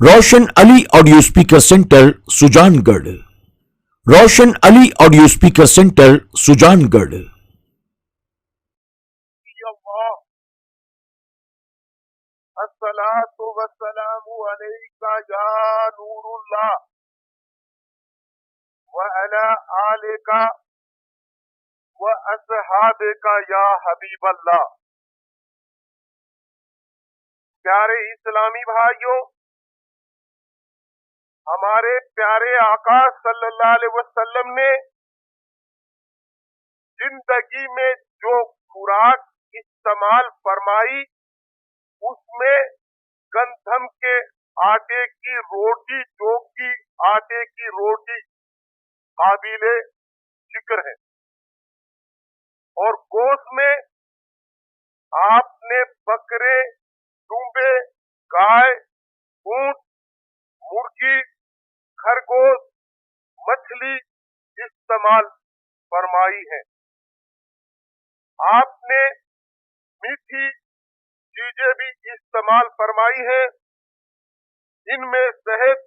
रोशन Ali audio speaker centre Sujangarh. Roshan Ali audio speaker centre Sujangarh. अस्सलातु वस्सलामु अलैका या नूरुल्लाह व अला आलिका व अस्हाबिका या हबीबल्लाह। प्यारे इस्लामी भाइयों, हमारे प्यारे आका सल्लल्लाहु अलैहि वसल्लम ने जिंदगी में जो खुराक इस्तेमाल फरमाई उसमें गंधम के आटे की रोटी, जौ की आटे की रोटी काबिले जिक्र है। और गोश्त में आपने बकरे, दूम्बे, गाय, ऊंट, मुर्गी, खरगोश, मछली इस्तेमाल फरमाई है। आपने मीठी चीजें भी इस्तेमाल फरमाई है। इनमें शहद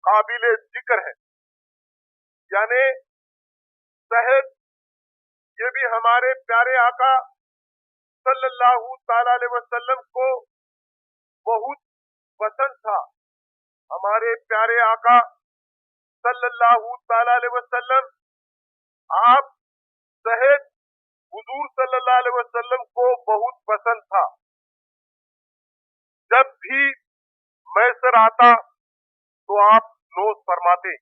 काबिले जिक्र है, यानी शहद ये भी हमारे प्यारे आका सल्लल्लाहु ताला अलैहि वसल्लम को बहुत पसंद था। हमारे प्यारे आका सल्लल्लाहु ताला अलैहि वसल्लम, आप शहद हुजूर सल्लल्लाहु अलैहि वसल्लम को बहुत पसंद था। जब भी मैसर आता तो आप नोश फरमाते।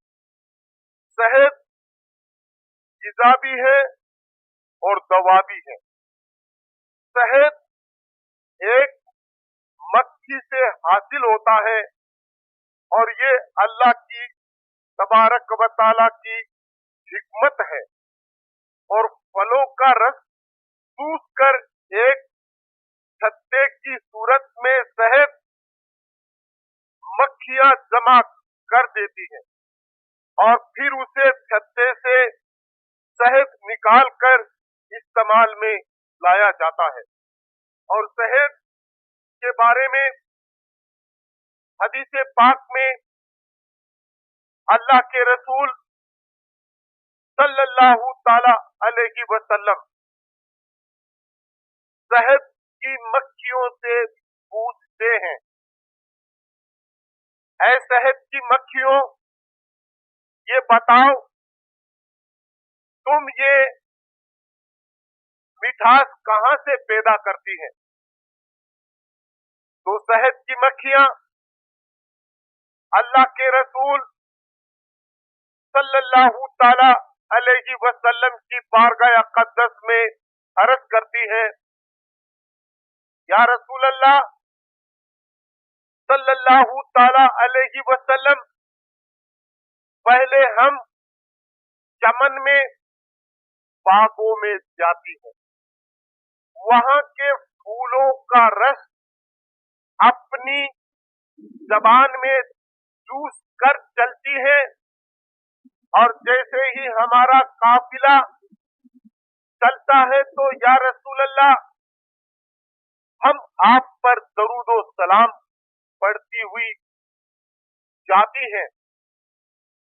शहद ग़िज़ा भी है और दवा भी है। शहद एक मक्खी से हासिल होता है और ये अल्लाह की तबारक व तआला की हिकमत है। और फलों का रस चूस कर एक छत्ते की सूरत में शहद मक्खियां जमा कर देती हैं और फिर उसे छत्ते से शहद निकाल कर इस्तेमाल में लाया जाता है। और शहद के बारे में हदीस पाक में अल्लाह के रसूल सल्लल्लाहु ताला अलैहि वसल्लम शहद की मक्खियों से पूछते हैं, ऐ शहद की मक्खियों, ये बताओ तुम ये मिठास कहां से पैदा करती है? तो शहद की मक्खियां अल्लाह के रसूल सल्लल्लाहु ताला अलैहि वसल्लम की बारगाह अक़दस में अर्ज करती है, या रसूल अल्लाह सल्लल्लाहु ताला अलैहि वसल्लम, पहले हम चमन में बागों में जाती है, वहां के फूलों का रस अपनी जबान में चूस कर चलती है। और जैसे ही हमारा काफिला चलता है तो या रसूल अल्लाह, हम आप पर दरूदो सलाम पढ़ती हुई जाती हैं।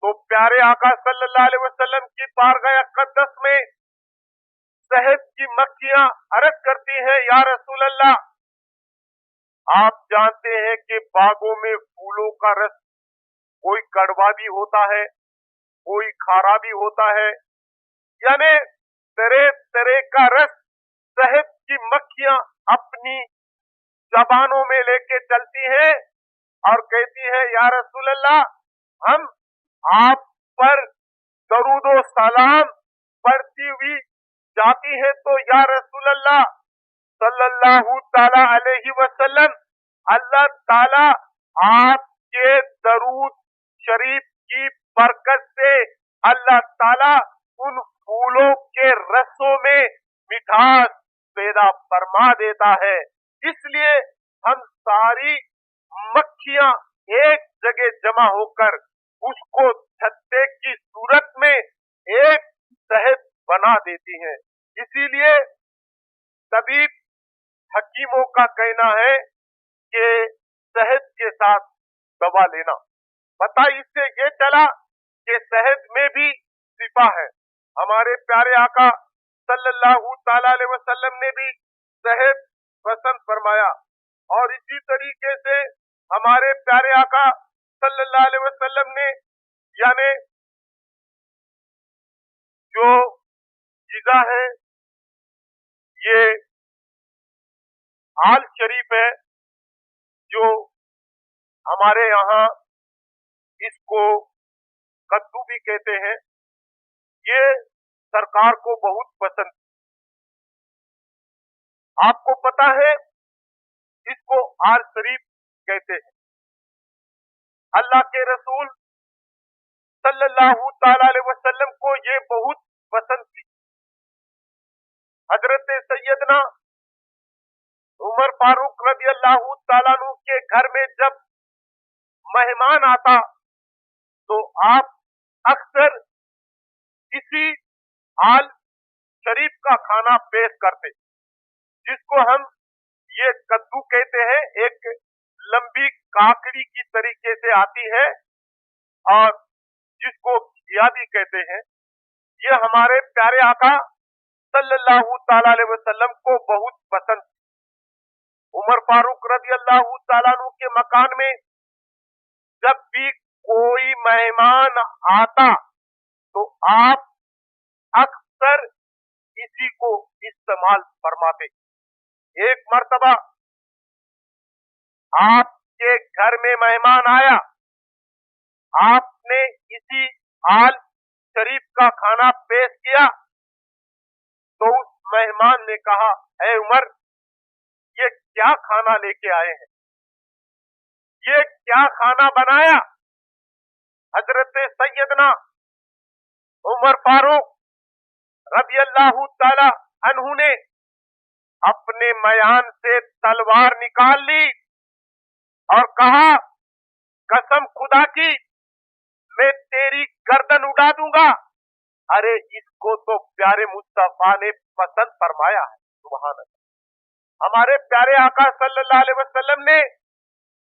तो प्यारे आका सल्लल्लाहु अलैहि वसल्लम की बारगाह अक़दस में शहद की मक्खियां अर्ज करती हैं, या रसूल अल्लाह, आप जानते हैं कि बागों में फूलों का रस कोई कड़वा भी होता है, कोई खारा भी होता है, यानी तरह तरह का रस शहद की मक्खियां अपनी जबानों में लेके चलती हैं और कहती है, या रसूल अल्लाह, हम आप पर दरूदो सलाम पढ़ती हुई जाती है। तो या रसूल अल्लाह सल्लल्लाहु ताला अलैहि वसल्लम, अल्लाह ताला आपके दरूद शरीफ की बरकत से अल्लाह ताला उन फूलों के रसों में मिठास पैदा फरमा देता है। इसलिए हम सारी मक्खियां एक जगह जमा होकर उसको छत्ते की सूरत में एक शहद बना देती हैं। इसीलिए तबीब हकीमों का कहना है कि शहद के साथ दवा लेना। पता इससे ये चला कि शहद में भी शिफा है। हमारे प्यारे आका सल्लल्लाहु ताला अलैहि वसल्लम ने भी शहद पसंद फरमाया, और इसी तरीके से हमारे प्यारे आका सल्लल्लाहु अलैहि वसल्लम ने यानी जो चीज़ा है, ये आल शरीफ है, जो हमारे यहाँ इसको कद्दू भी कहते हैं, ये सरकार को बहुत पसंद। आपको पता है इसको आल शरीफ कहते हैं। अल्लाह के रसूल सल्लल्लाहु ताला अलैहि वसल्लम को ये बहुत पसंद थी। हजरत सैयदना उमर फारूक रज़ी अल्लाहु ताला अन्हु के घर में जब मेहमान आता तो आप अक्सर इसी आल शरीफ का खाना पेश करते, जिसको हम ये कद्दू कहते हैं। एक लंबी काकड़ी की तरीके से आती है और जिसको घिया भी कहते हैं। ये हमारे प्यारे आका सल्लल्लाहु ताला अलैहि वसल्लम को बहुत पसंद। उमर फारूक रज़ी अल्लाहु ताला अन्हु के मकान में जब भी कोई मेहमान आता तो आप अक्सर इसी को इस्तेमाल फरमाते। एक मर्तबा आपके घर में मेहमान आया, आपने इसी आल शरीफ का खाना पेश किया तो उस मेहमान ने कहा, ऐ उमर, ये क्या खाना लेके आए हैं, ये क्या खाना बनाया? हजरत सैयदना उमर फारूक रज़ी अल्लाहु ताला अन्हु ने अपने मयान से तलवार निकाल ली और कहा, कसम खुदा की, मैं तेरी गर्दन उड़ा दूंगा। अरे इसको तो प्यारे मुस्तफा ने पसंद फरमाया है। सुभान अल्लाह। हमारे प्यारे आका सल्लल्लाहु अलैहि वसल्लम ने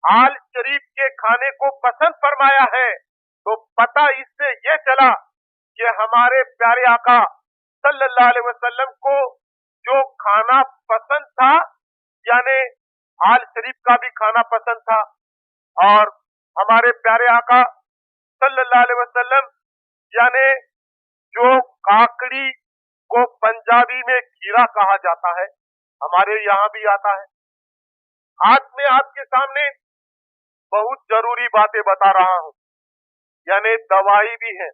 आल शरीफ के खाने को पसंद फरमाया है, तो पता इससे ये चला कि हमारे प्यारे आका सल्लल्लाहु अलैहि वसल्लम को जो खाना पसंद था, यानी आल शरीफ का भी खाना पसंद था। और हमारे प्यारे आका सल्लल्लाहु अलैहि वसल्लम यानी जो काकड़ी को पंजाबी में खीरा कहा जाता है, हमारे यहाँ भी आता है। आज मैं आपके सामने बहुत जरूरी बातें बता रहा हूँ, यानी दवाई भी है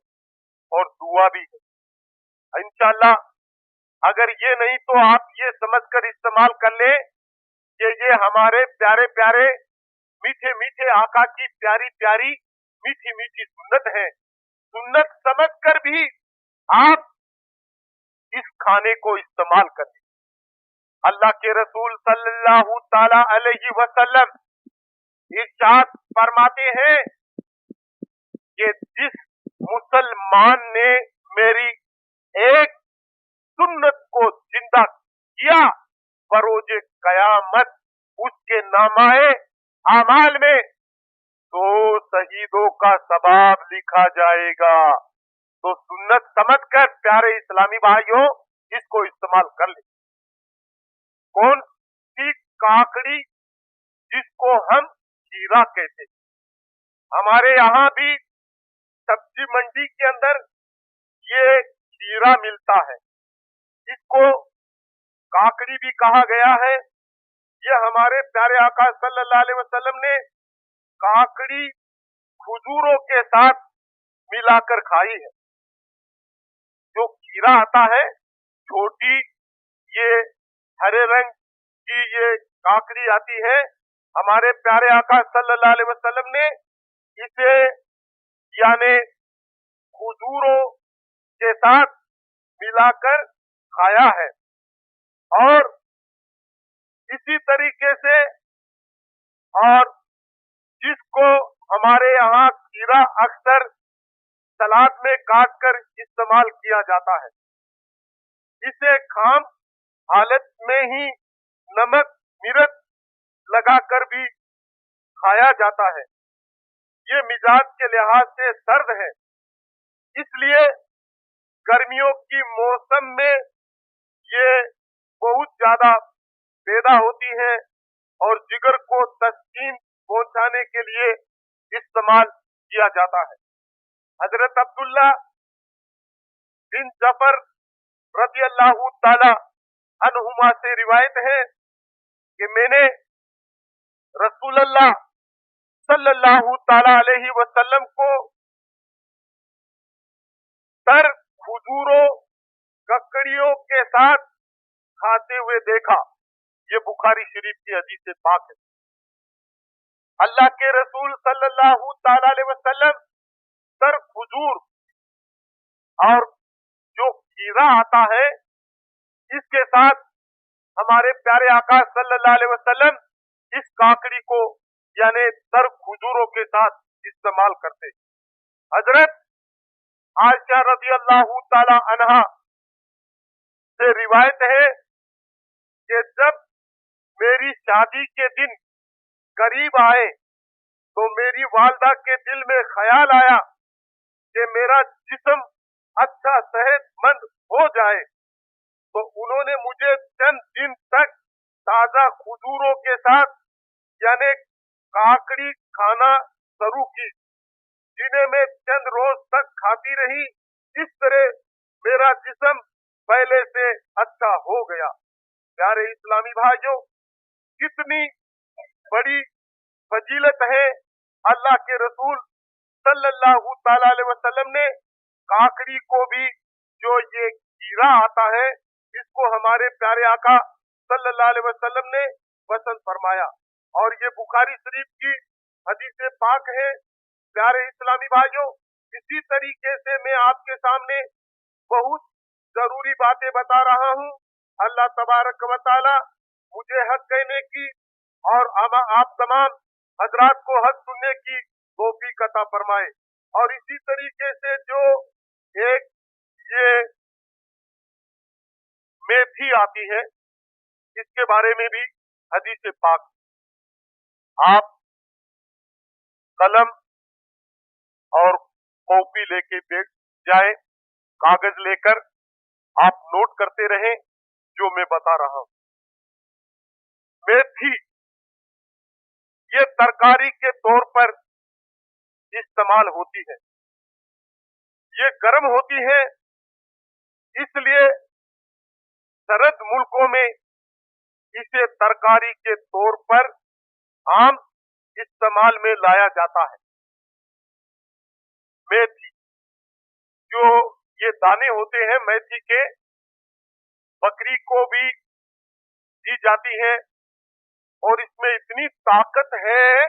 और दुआ भी है। इंशाअल्लाह अगर ये नहीं तो आप ये समझकर इस्तेमाल कर ले कि ये हमारे प्यारे प्यारे मीठे मीठे आका की प्यारी प्यारी मीठी मीठी सुन्नत है। सुन्नत समझकर भी आप इस खाने को इस्तेमाल करें। अल्लाह के रसूल सल्लल्लाहु ताला अलैहि वसल्लम इरशाद फरमाते हैं कि जिस मुसलमान ने मेरी एक सुन्नत को जिंदा किया, बरोजे कयामत उसके नामाए आमाल में तो शहीदों का सवाब लिखा जाएगा। तो सुन्नत समझकर प्यारे इस्लामी भाइयों इसको इस्तेमाल कर ले। कौन सी काकड़ी जिसको हम खीरा कहते हैं, हमारे यहाँ भी सब्जी मंडी के अंदर ये खीरा मिलता है, इसको काकड़ी भी कहा गया है। ये हमारे प्यारे आका सल्लल्लाहु अलैहि वसल्लम ने काकड़ी खजूरों के साथ मिलाकर खाई है। जो खीरा आता है छोटी, ये हरे रंग की ये काकड़ी आती है, हमारे प्यारे आका सल्लल्लाहु अलैहि वसल्लम ने इसे यानी खजूरों के साथ मिलाकर खाया है। और इसी तरीके से और जिसको हमारे यहाँ खीरा अक्सर सलाद में काटकर इस्तेमाल किया जाता है, इसे खाम हालत में ही नमक मिर्च लगाकर भी खाया जाता है। ये मिजाज के लिहाज से सर्द है, इसलिए गर्मियों की मौसम में ये बहुत ज्यादा पैदा होती हैं और जिगर को तस्कीन पहुंचाने के लिए इस्तेमाल किया जाता है। हजरत अब्दुल्ला बिन जफर रजी अल्लाह ताला अन्हुमा से रिवायत है कि मैंने रसूलुल्लाह सल्लल्लाहु ताला अलैहि वसल्लम को तर खजूरों ककड़ियों के साथ खाते हुए देखा। ये बुखारी शरीफ की हदीस पाक है। अल्लाह के रसूल सल्लल्लाहु ताला अलैहि वसल्लम तर खजूर और जो खीरा आता है इसके साथ हमारे प्यारे आका सल्लल्लाहु अलैहि वसल्लम इस काकड़ी को यानी तर खजूरों के साथ इस्तेमाल करते। हजरत आयशा रजी अल्लाह ताला अन्हा से रिवायत है कि जब मेरी शादी के दिन करीब आए तो मेरी वालदा के दिल में ख्याल आया कि मेरा जिस्म अच्छा सेहतमंद हो जाए, तो उन्होंने मुझे चंद दिन तक ताजा खजूरों के साथ यानी काकड़ी खाना शुरू की, जिन्हें मैं चंद रोज तक खाती रही। इस तरह मेरा जिस्म पहले से अच्छा हो गया। प्यारे इस्लामी भाइयों, कितनी बड़ी फजीलत है। अल्लाह के रसूल सल्लल्लाहु ताला अलैहि वसल्लम ने काकड़ी को भी, जो ये कीड़ा आता है, इसको हमारे प्यारे आका सल्लल्लाहु अलैहि वसल्लम ने पसंद फरमाया और ये बुखारी शरीफ की हदीस पाक है। प्यारे इस्लामी भाइयों, इसी तरीके से मैं आपके सामने बहुत जरूरी बातें बता रहा हूँ। अल्लाह तबारक व तआला मुझे हक कहने की और आप तमाम हजरात को हक सुनने की तौफीक अता फरमाए। और इसी तरीके से जो एक ये मेथी आती है, इसके बारे में भी हदीस पाक। आप कलम और कॉपी लेके बैठ जाए, कागज लेकर आप नोट करते रहें जो मैं बता रहा हूं। मेथी ये तरकारी के तौर पर इस्तेमाल होती है। ये गर्म होती है, इसलिए सरद मुल्कों में इसे तरकारी के तौर पर आम इस्तेमाल में लाया जाता है। मेथी, जो ये दाने होते हैं मेथी के, बकरी को भी दी जाती है और इसमें इतनी ताकत है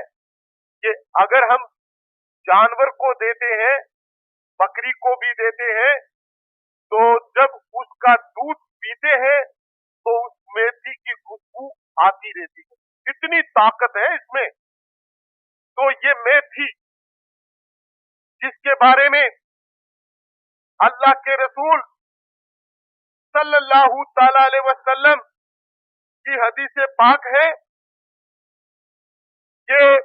कि अगर हम जानवर को देते हैं, बकरी को भी देते हैं, तो जब उसका दूध पीते हैं तो उस मेथी की खुशबू आती रहती है। इतनी ताकत है इसमें। तो ये मेथी, जिसके बारे में अल्लाह के रसूल सल्लल्लाहु ताला अलैहि वसल्लम की हदीस पाक है, ये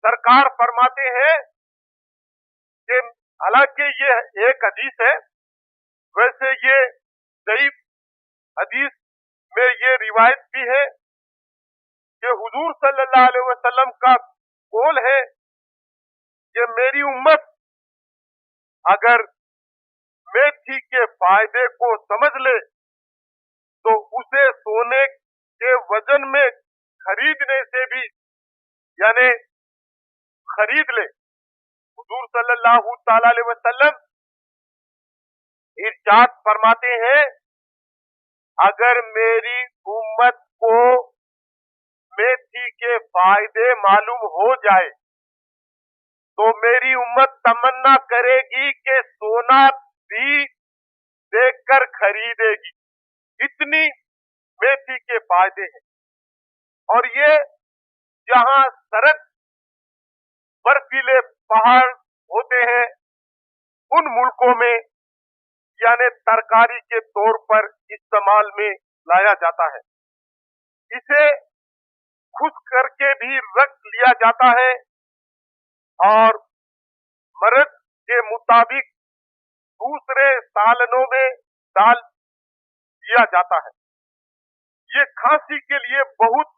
सरकार फरमाते हैं कि हालांकि ये एक हदीस है, वैसे ये ज़ईफ हदीस में ये रिवायत भी है कि हुजूर सल्लल्लाहु अलैहि वसल्लम का कौल है कि मेरी उम्मत अगर मेथी के फायदे को समझ ले तो उसे सोने के वजन में खरीदने से भी यानी खरीद ले। हुजूर सल्लल्लाहु ताला अलैहि वसल्लम इरशाद फरमाते हैं, अगर मेरी उम्मत को मेथी के फायदे मालूम हो जाए तो मेरी उम्मत तमन्ना करेगी कि सोना भी देखकर खरीदेगी। इतनी मेथी के फायदे हैं। और ये जहां सरद बर्फीले पहाड़ होते हैं, उन मुल्कों में यानी तरकारी के तौर पर इस्तेमाल में लाया जाता है। इसे खुश करके भी रख लिया जाता है और मर्द के मुताबिक दूसरे सालनों में डाल दिया जाता है। ये खांसी के लिए बहुत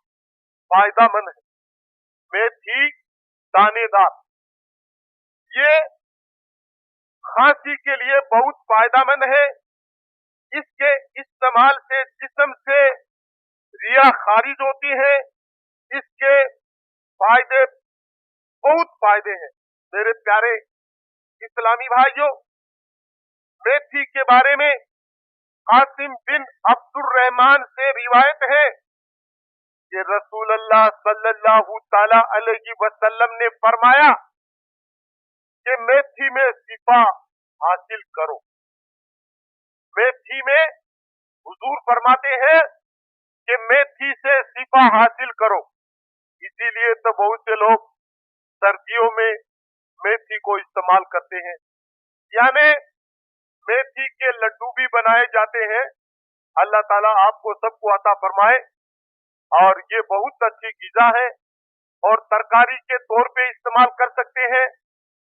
फायदेमंद है। मेथी दानेदार, ये खांसी के लिए बहुत फायदेमंद है। इसके इस्तेमाल से जिस्म से रिया खारिज होती है। इसके फायदे, बहुत फायदे हैं। मेरे प्यारे इस्लामी भाइयों, मेथी के बारे में कासिम बिन अब्दुर्रहमान से रिवायत है कि रसूल अल्लाह सल्लल्लाहु ताला अलैहि वसल्लम ने फरमाया कि मेथी में शिफा हासिल करो। मेथी में हुजूर फरमाते हैं कि मेथी से शिफा हासिल करो। इसीलिए तो बहुत से लोग सर्दियों में मेथी को इस्तेमाल करते हैं, यानी मेथी के लड्डू भी बनाए जाते हैं। अल्लाह ताला आपको सबको अता फरमाए। और ये बहुत अच्छी ग़िज़ा है और तरकारी के तौर पे इस्तेमाल कर सकते हैं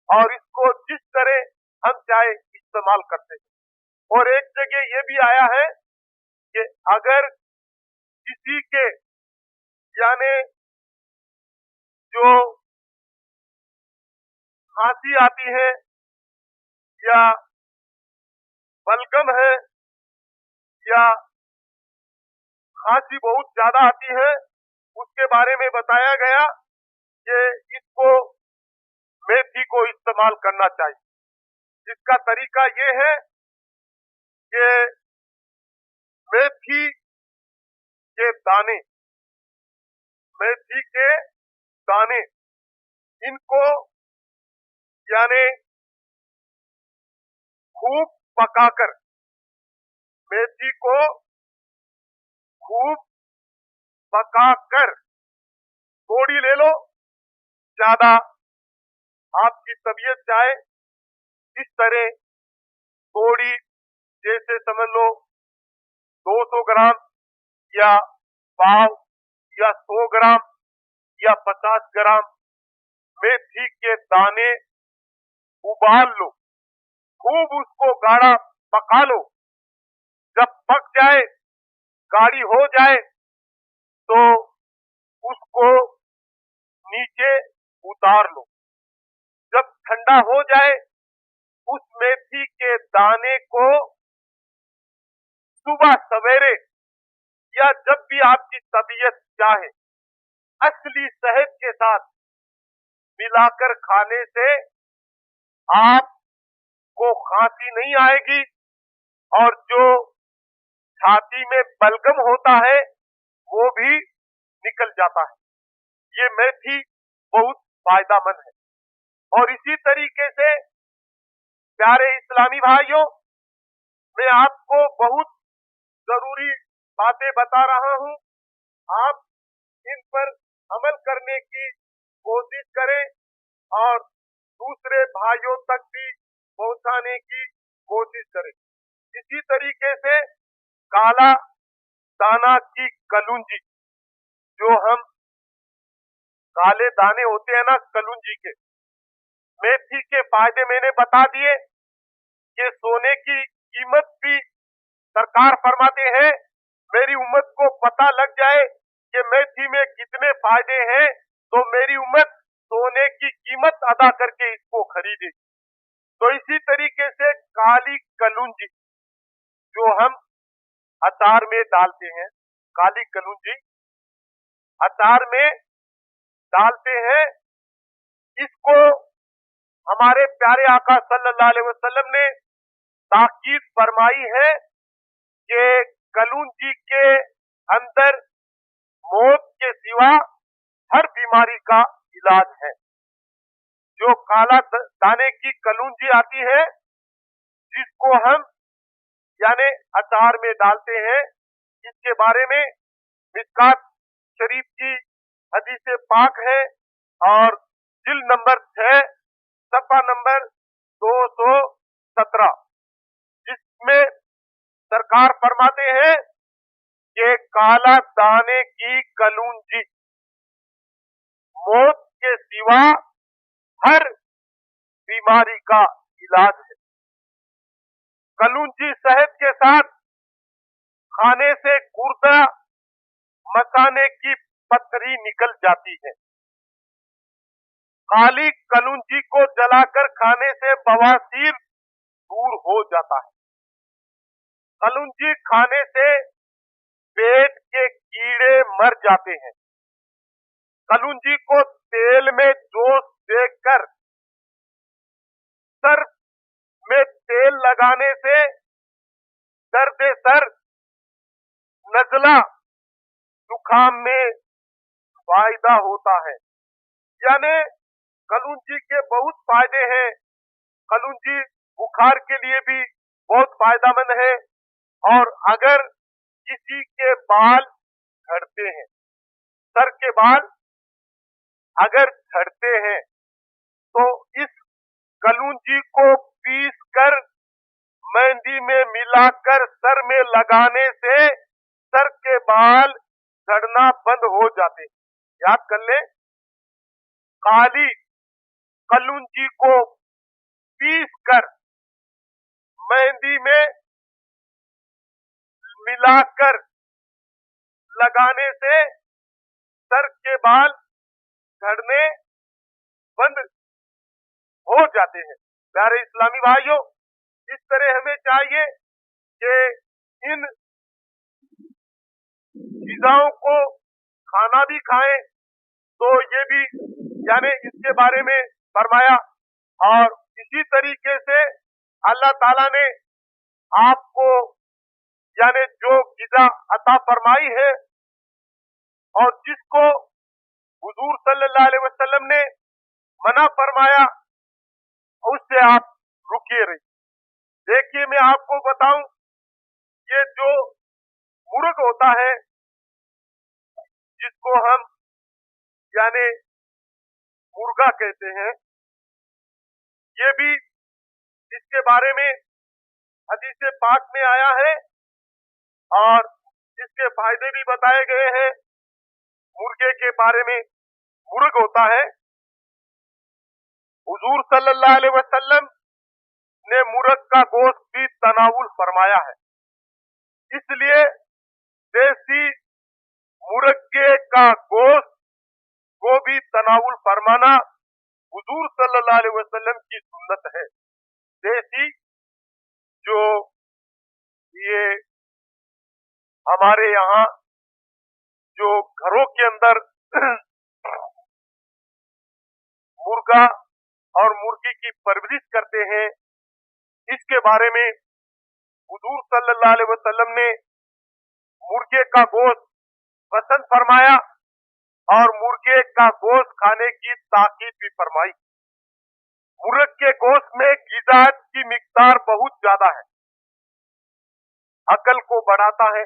और इसको जिस तरह हम चाहे इस्तेमाल करते हैं। और एक जगह ये भी आया है कि अगर किसी के यानी जो खांसी आती है या बलगम है या खांसी बहुत ज्यादा आती है, उसके बारे में बताया गया कि इसको मेथी को इस्तेमाल करना चाहिए। जिसका तरीका ये है कि मेथी के दाने, मेथी के दाने, इनको यानी खूब पकाकर, मेथी को खूब पकाकर, थोड़ी ले लो, ज्यादा आपकी तबीयत चाहे इस तरह थोड़ी, जैसे समझ लो 200 ग्राम या पाव या 100 ग्राम या 50 ग्राम मेथी के दाने उबाल लो, खूब उसको गाढ़ा पका लो। जब पक जाए, गाढ़ी हो जाए, तो उसको नीचे उतार लो। जब ठंडा हो जाए, उस मेथी के दाने को सुबह सवेरे या जब भी आपकी तबीयत चाहे असली शहद के साथ मिलाकर खाने से आपको खांसी नहीं आएगी और जो छाती में बलगम होता है वो भी निकल जाता है। ये मेथी बहुत फायदेमंद है। और इसी तरीके से प्यारे इस्लामी भाइयों, मैं आपको बहुत जरूरी बातें बता रहा हूं। आप इन पर अमल करने की कोशिश करें और दूसरे भाइयों तक भी पहुंचाने की कोशिश करें। इसी तरीके से काला दाना की कलूंजी, जो हम काले दाने होते हैं ना कलूंजी के, मेथी के फायदे मैंने बता दिए कि सोने की कीमत भी सरकार फरमाते हैं। मेरी उम्मत को पता लग जाए कि मेथी में कितने फायदे हैं तो मेरी उम्मत सोने की कीमत अदा करके इसको खरीदेगी। तो इसी तरीके से काली कलूंजी जो हम अचार में डालते हैं, काली कलूंजी अचार में डालते हैं, इसको हमारे प्यारे आका सल्लल्लाहु अलैहि वसल्लम ने ताकीद फरमाई है कि कलूंजी के अंदर मौत के सिवा हर बीमारी का इलाज है। जो काला दाने की कलूंजी आती है, जिसको हम यानी अचार में डालते हैं, इसके बारे में मिशकात शरीफ की हदीस पाक है और जिल्द नंबर 6 सफ़ा नंबर 217, जिसमें सरकार फरमाते हैं कि काला दाने की कलूंजी मौत के सिवा हर बीमारी का इलाज है। कलौंजी शहद के साथ खाने से गुर्दा मसाने की पथरी निकल जाती है। काली कलौंजी को जलाकर खाने से बवासीर दूर हो जाता है। कलौंजी खाने से पेट के कीड़े मर जाते हैं। कलौंजी को तेल में जोश देकर सर में तेल लगाने से दर्द सर, नजला, जुकाम में फायदा होता है। यानी कलौंजी के बहुत फायदे हैं। कलौंजी बुखार के लिए भी बहुत फायदेमंद है। और अगर किसी के बाल झड़ते हैं, सर के बाल अगर झड़ते हैं, तो इस कलौंजी को पीस कर मेहंदी में मिलाकर सर में लगाने से सर के बाल झड़ना बंद हो जाते हैं। याद कर ले, काली कलौंजी को पीस कर मेहंदी में मिलाकर लगाने से सर के बाल झड़ने बंद हो जाते हैं। प्यारे इस्लामी भाइयों, इस तरह हमें चाहिए कि इन चीजों को खाना भी खाएं, तो ये भी यानी इसके बारे में फरमाया। और इसी तरीके से अल्लाह ताला ने आपको यानी जो ग़िज़ा अता फरमाई है और जिसको हुजूर सल्लल्लाहु अलैहि वसल्लम ने मना फरमाया, उससे आप रुकिए रहिए। देखिए, मैं आपको बताऊं, ये जो मुर्ग होता है, जिसको हम यानी मुर्गा कहते हैं, ये भी इसके बारे में हदीस पाक में आया है और इसके फायदे भी बताए गए हैं। मुर्गे के बारे में, मुर्ग होता है, हुजूर सल्लल्लाहु अलैहि वसल्लम ने मुर्ग का गोश्त भी तनावुल फरमाया है। इसलिए देसी मुर्गे का गोश्त को भी तनावुल फरमाना हुजूर सल्लल्लाहु अलैहि वसल्लम की सुन्नत है। देसी जो ये हमारे यहाँ जो घरों के अंदर मुर्गा और मुर्गी की परवरिश करते हैं, इसके बारे में हुजूर सल्लल्लाहु अलैहि वसल्लम ने मुर्गे का गोश्त पसंद फरमाया और मुर्गे का गोश्त खाने की ताकीद भी फरमाई। मुर्ग के गोश्त में ग़िज़ात की मिकदार बहुत ज्यादा है, अकल को बढ़ाता है,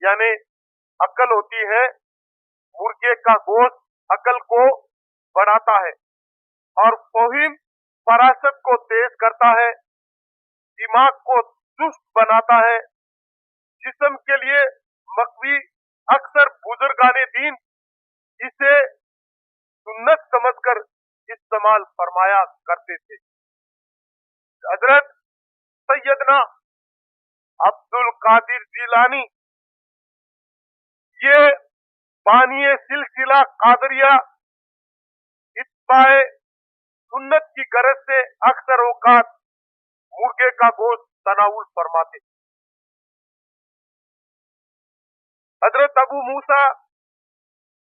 यानी अकल होती है, मुर्गे का गोश्त अकल को बढ़ाता है और फहीम फरासत को तेज करता है, दिमाग को चुस्त बनाता है, जिस्म के लिए मकवी। अक्सर बुजुर्गाने दीन इसे सुन्नत समझकर इस्तेमाल फरमाया करते थे। हजरत सैयदना अब्दुल कादिर जिलानी, ये बानिए सिलसिला कादरिया, इत्बाए सुन्नत की गरज से अक्सर औकात मुर्गे का गोश्त तनावुल फरमाते। हजरत अबू मूसा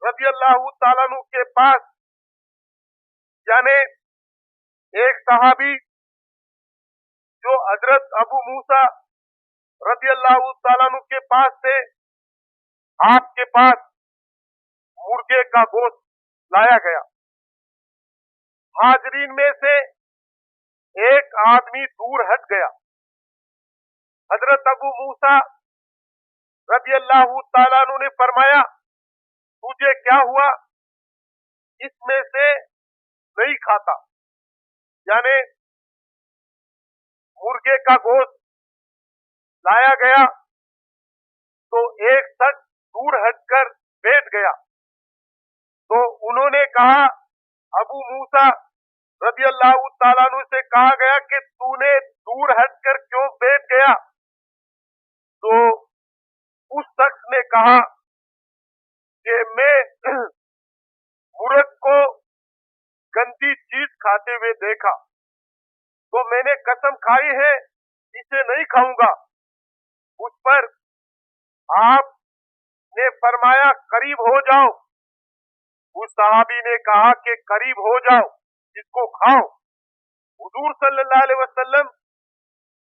रज़ियल्लाहु ताला अन्हु के पास यानी एक सहाबी जो हजरत अबू मूसा रज़ियल्लाहु ताला अन्हु के पास थे, आपके पास मुर्गे का गोश्त लाया गया। हाजरीन में से एक आदमी दूर हट गया। हजरत अबू मूसा रज़ियल्लाहु ताला अन्हु ने फरमाया, तुझे क्या हुआ? इसमें से नहीं खाता। यानी मुर्गे का गोश्त लाया गया तो एक शख्स दूर हटकर बैठ गया। तो उन्होंने कहा, अबू मूसा रज़ी अल्लाह ताला अन्हु से कहा गया कि तूने दूर हटकर क्यों बैठ गया? तो उस शख्स ने कहा कि मैं मुर्ग को गंदी चीज खाते हुए देखा, तो मैंने कसम खाई है इसे नहीं खाऊंगा। उस पर आपने फरमाया करीब हो जाओ। उस सहाबी ने कहा कि करीब हो जाओ, इसको खाओ। हुजूर सल्लल्लाहु अलैहि वसल्लम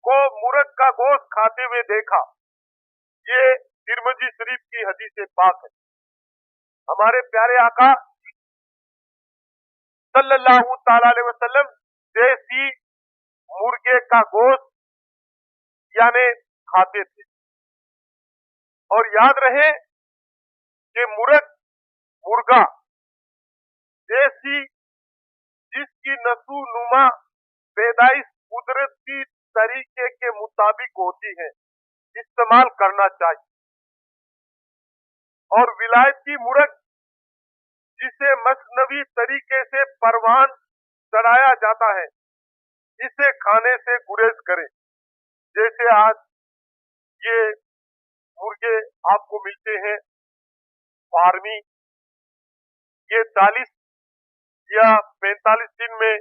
को मुर्ग का गोश्त खाते हुए देखा। ये तिरमिज़ी शरीफ की हदीस पाक है। हमारे प्यारे आका सल्लल्लाहु ताला अलैहि वसल्लम देसी मुर्गे का गोश्त यानी खाते थे। और याद रहे कि मुर्गा देसी जिसकी नस्ल नुमा पैदाइश कुदरती तरीके के मुताबिक होती है, इस्तेमाल करना चाहिए। और विलायती मुर्ग जिसे मसनवी तरीके से परवान चढ़ाया जाता है, इसे खाने से गुरेज करें। जैसे आज ये मुर्गे आपको मिलते हैं फार्मी, ये 40 या 45 दिन में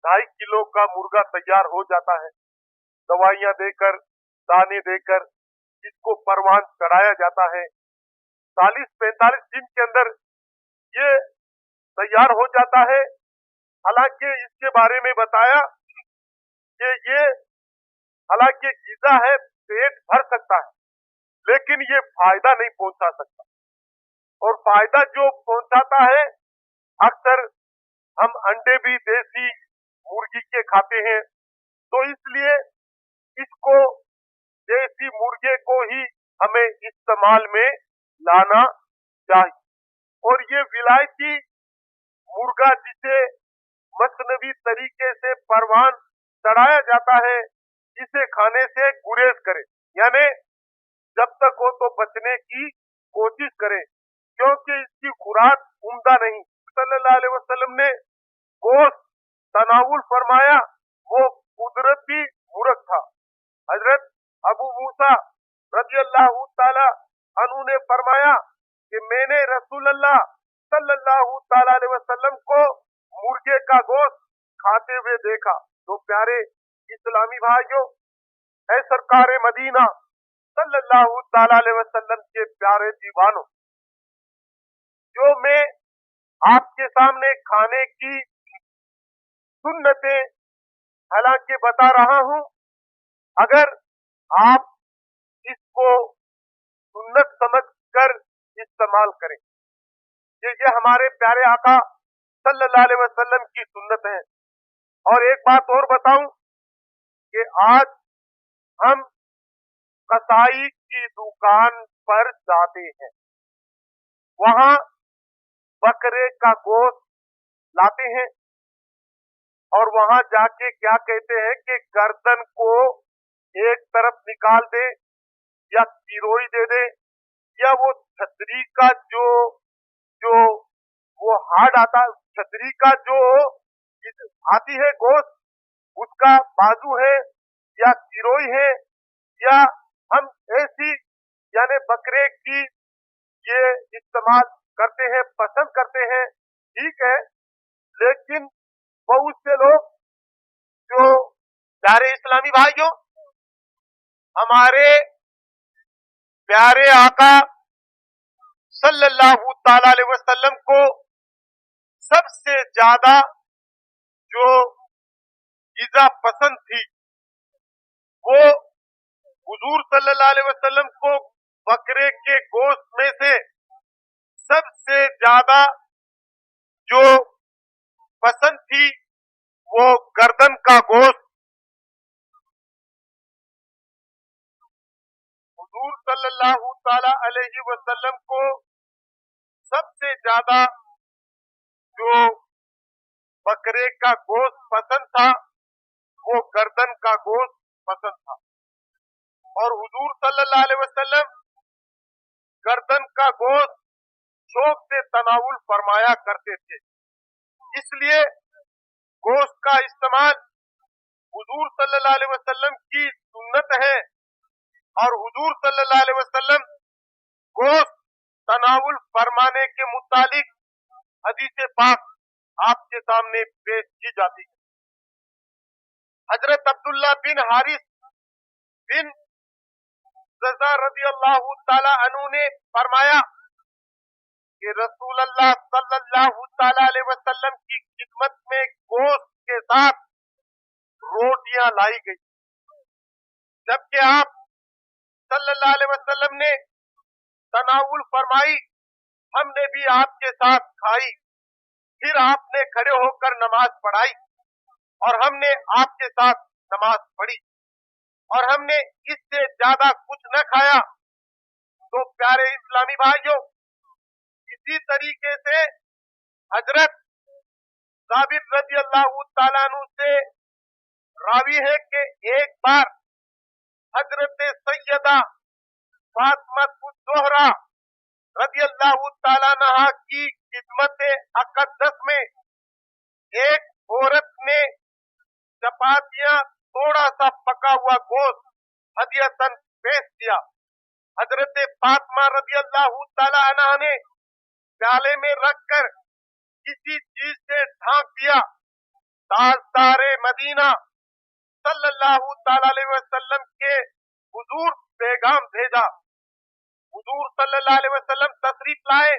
2.5 किलो का मुर्गा तैयार हो जाता है। दवाइयां देकर, दाने देकर इसको परवान चढ़ाया जाता है। 40-45 दिन के अंदर ये तैयार हो जाता है। हालांकि इसके बारे में बताया कि ये हालांकि गीजा है, पेट भर सकता है, लेकिन ये फायदा नहीं पहुंचा सकता। और फायदा जो पहुंचाता है, अक्सर हम अंडे भी देसी मुर्गी के खाते हैं, तो इसलिए इसको देसी मुर्गे को ही हमें इस्तेमाल में लाना चाहिए। और ये विलायती मुर्गा जिसे मसनवी तरीके से परवान चढ़ाया जाता है, इसे खाने से गुरेज करें, यानी जब तक हो तो बचने की कोशिश करें, क्योंकि इसकी खुराक उम्दा नहीं। सल्लल्लाहु अलैहि वसल्लम ने गोश्त तनावुल फरमाया, वो कुदरती मुर्ग था। हजरत अबू मूसा रज़ी अल्लाह ताला अन्हु ने फरमाया कि मैंने रसूलुल्लाह सल्लल्लाहु ताला अलैहि वसल्लम को मुर्गे का गोश्त खाते हुए देखा। तो प्यारे इस्लामी भाइयों, ऐ सरकार मदीना सल्लल्लाहु ताला अलैहि वसल्लम के प्यारे दीवानों, जो मैं आपके सामने खाने की सुन्नतें हालांकि बता रहा हूं, अगर आप इसको सुन्नत समझकर इस्तेमाल करें, ये हमारे प्यारे आका सल्लल्लाहु अलैहि वसल्लम की सुन्नत है। और एक बात और बताऊं कि आज हम कसाई की दुकान पर जाते हैं, वहां बकरे का गोश्त लाते हैं और वहां जाके क्या कहते हैं कि गर्दन को एक तरफ निकाल दे या किरोई दे दे, या वो छतरी का जो जो वो हार्ड आता, छतरी का जो आती है गोश्त, उसका बाजू है या किरोई है, या हम ऐसी यानी बकरे की ये इस्तेमाल करते हैं, पसंद करते हैं, ठीक है। लेकिन बहुत से लोग, जो प्यारे इस्लामी भाइयों, हमारे प्यारे आका सल्लल्लाहु ताला अलैहि वसल्लम को सबसे ज्यादा जो ग़िज़ा पसंद थी, वो हुजूर सल्लल्लाहु अलैहि वसल्लम को बकरे के गोश्त में से सबसे ज्यादा जो पसंद थी, वो गर्दन का गोश्त। हुजूर सल्लल्लाहु ताला अलैहि वसल्लम को सबसे ज्यादा जो बकरे का गोश्त पसंद था, वो गर्दन का गोश्त पसंद था। और हुजूर सल्लल्लाहु अलैहि वसल्लम गर्दन का गोश्त शौक से तनावुल फरमाया करते थे। इसलिए गोश्त का इस्तेमाल हुजूर सल्लल्लाहु अलैहि वसल्लम की सुन्नत है और हुजूर सल्लल्लाहु अलैहि वसल्लम गोश्त तनावुल फरमाने के मुतालिक हदीस पाक आपके सामने पेश की जाती है। हजरत अब्दुल्ला बिन हारिस बिन रज़ा रज़ी अल्लाह ताला अन्हु ने फरमाया कि रसूल अल्लाह सल्लल्लाहु ताला अलैहि वसल्लम की खिदमत में गोश्त के साथ रोटियां लाई गई, जबकि आप सल्लल्लाहु अलैहि वसल्लम ने तनावुल फरमाई, हमने भी आपके साथ खाई। फिर आपने खड़े होकर नमाज पढ़ाई और हमने आपके साथ नमाज पढ़ी और हमने इससे ज्यादा कुछ न खाया। तो प्यारे इस्लामी भाइयों, इसी तरीके से हजरत साबित रज़ी अल्लाह ताला अन्हु से रावी है कि एक बार हजरत सैयदा फातिमा ज़ोहरा रज़ी अल्लाह ताला अन्हा की खिदमत अक़द्दस में एक औरत ने चपातियां थोड़ा सा पका हुआ गोश्त हदियतन पेश किया। हजरत फातिमा रज़ी अल्लाह ताला अन्हा ने प्याले में रखकर किसी चीज से ढांक दिया। ताजदारे मदीना सल्लल्लाहु ताला अलैहि वसल्लम के हुजूर पैगाम भेजा। हुजूर सल्लल्लाहु अलैहि वसल्लम तशरीफ लाए।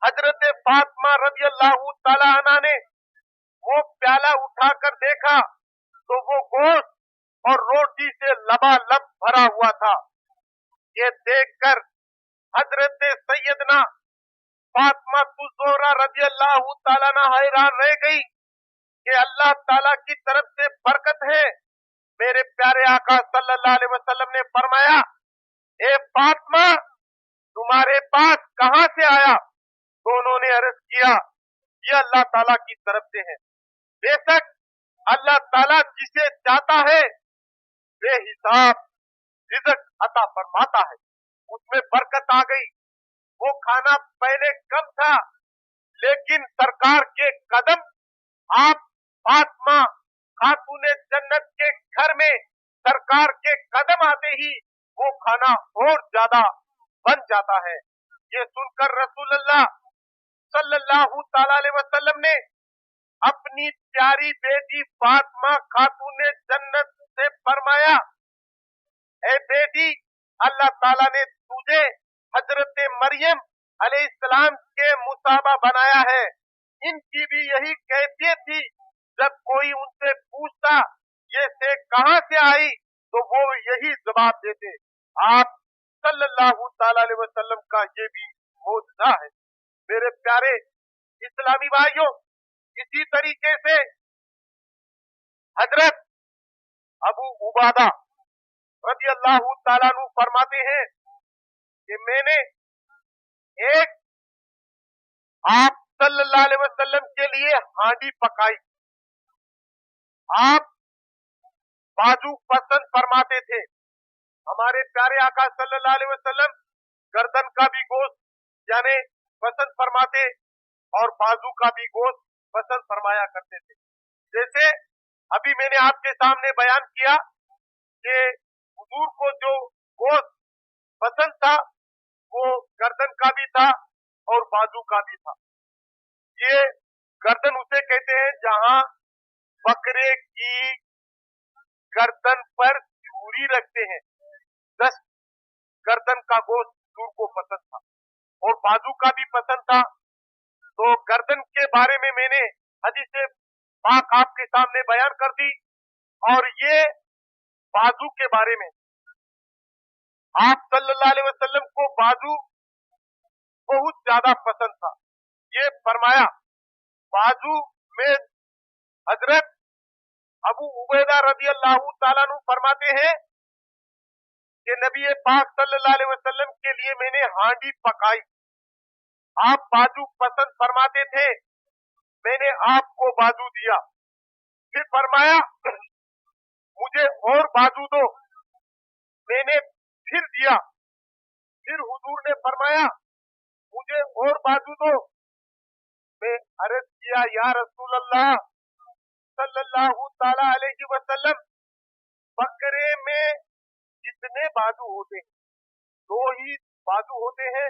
हजरत फातिमा रज़ी अल्लाह ताला अन्हा ने वो प्याला उठाकर देखा तो वो गोश्त और रोटी से लबालब भरा हुआ था। ये देखकर हजरत सैयदना फातिमा ज़ोहरा रज़ी अल्लाह ताला अन्हा हैरान रह गई कि अल्लाह ताला की तरफ से बरकत है। मेरे प्यारे आका सल्लल्लाहु अलैहि वसल्लम ने फरमाया, ए फातिमा, तुम्हारे पास कहां से आया? तो उन्होंने अर्ज किया, ये अल्लाह ताला की तरफ से है। बेशक अल्लाह ताला जिसे चाहता है बेहिसाब रिज़्क़ अता फरमाता है। उसमें बरकत आ गई। वो खाना पहले कम था, लेकिन सरकार के कदम आप फातिमा खातूने जन्नत के घर में सरकार के कदम आते ही वो खाना और ज्यादा बन जाता है। ये सुनकर रसूलुल्लाह सल्लल्लाहु ताला अलैहि वसल्लम ने अपनी प्यारी बेटी फातिमा खातूने जन्नत से फरमाया, ए बेटी, अल्लाह ताला ने तुझे हजरत मरियम अलैहिस्सलाम के मुसाबा बनाया है। इनकी भी यही कैफियत थी। जब कोई उनसे पूछता ये से कहां से आई, तो वो यही जवाब देते। आप सल्लल्लाहु ताला अलैहि वसल्लम का ये भी मौजूदा है। मेरे प्यारे इस्लामी भाइयों, इसी तरीके से हजरत अबू उबादा रज़ी अल्लाह ताला अन्हु फरमाते हैं कि मैंने एक आप सल्लल्लाहु अलैहि वसल्लम के लिए हांडी पकाई। आप बाजू पसंद फरमाते थे। हमारे प्यारे आका सल्लल्लाहु अलैहि वसल्लम गर्दन का भी गोश्त यानी पसंद फरमाते और बाजू का भी गोश्त पसंद फरमाया करते थे। जैसे अभी मैंने आपके सामने बयान किया कि हुजूर को जो गोश्त पसंद था वो गर्दन का भी था और बाजू का भी था। ये गर्दन उसे कहते हैं जहां बकरे की गर्दन पर छुरी रखते हैं। दस गर्दन का गोश्त हुजूर को पसंद था और बाजू का भी पसंद था। तो गर्दन के बारे में मैंने हदीस पाक आपके सामने बयान कर दी और ये बाजू के बारे में आप सल्लल्लाहु अलैहि वसल्लम को बाजू बहुत ज्यादा पसंद था। ये फरमाया, बाजू में हजरत अबू उबैदा रज़ी अल्लाह ताला अन्हु फरमाते हैं कि नबी पाक सल्लल्लाहु अलैहि वसल्लम के लिए मैंने हांडी पकाई। आप बाजू पसंद फरमाते थे, मैंने आपको बाजू दिया। फिर फरमाया, मुझे और बाजू दो। मैंने फिर दिया। फिर हुजूर ने फरमाया, मुझे और बाजू दो। में अर्ज किया, या रसूल अल्लाह सल्लल्लाहु ताला अलैहि वसल्लम, बकरे में कितने बाजू होते हैं? 2 ही बाजू होते हैं,